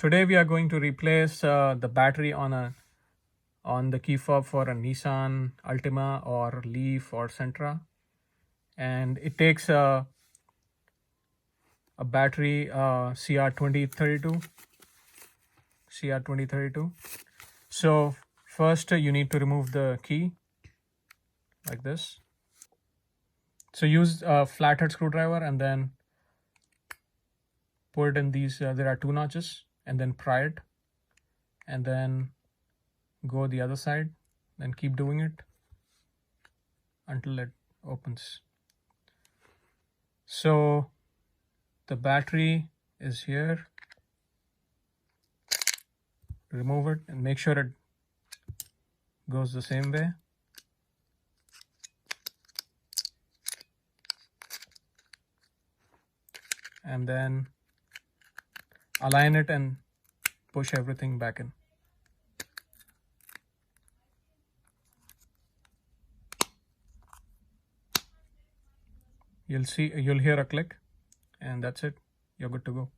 Today we are going to replace the battery on the key fob for a Nissan Altima or Leaf or Sentra, and it takes a battery CR2032. So first you need to remove the key like this. So use a flathead screwdriver and then put it in these. There are two notches, and then pry it, and then go the other side, then keep doing it until it opens. So the battery is here. Remove it and make sure it goes the same way. And then align it and push everything back in. You'll hear a click, and that's it. You're good to go.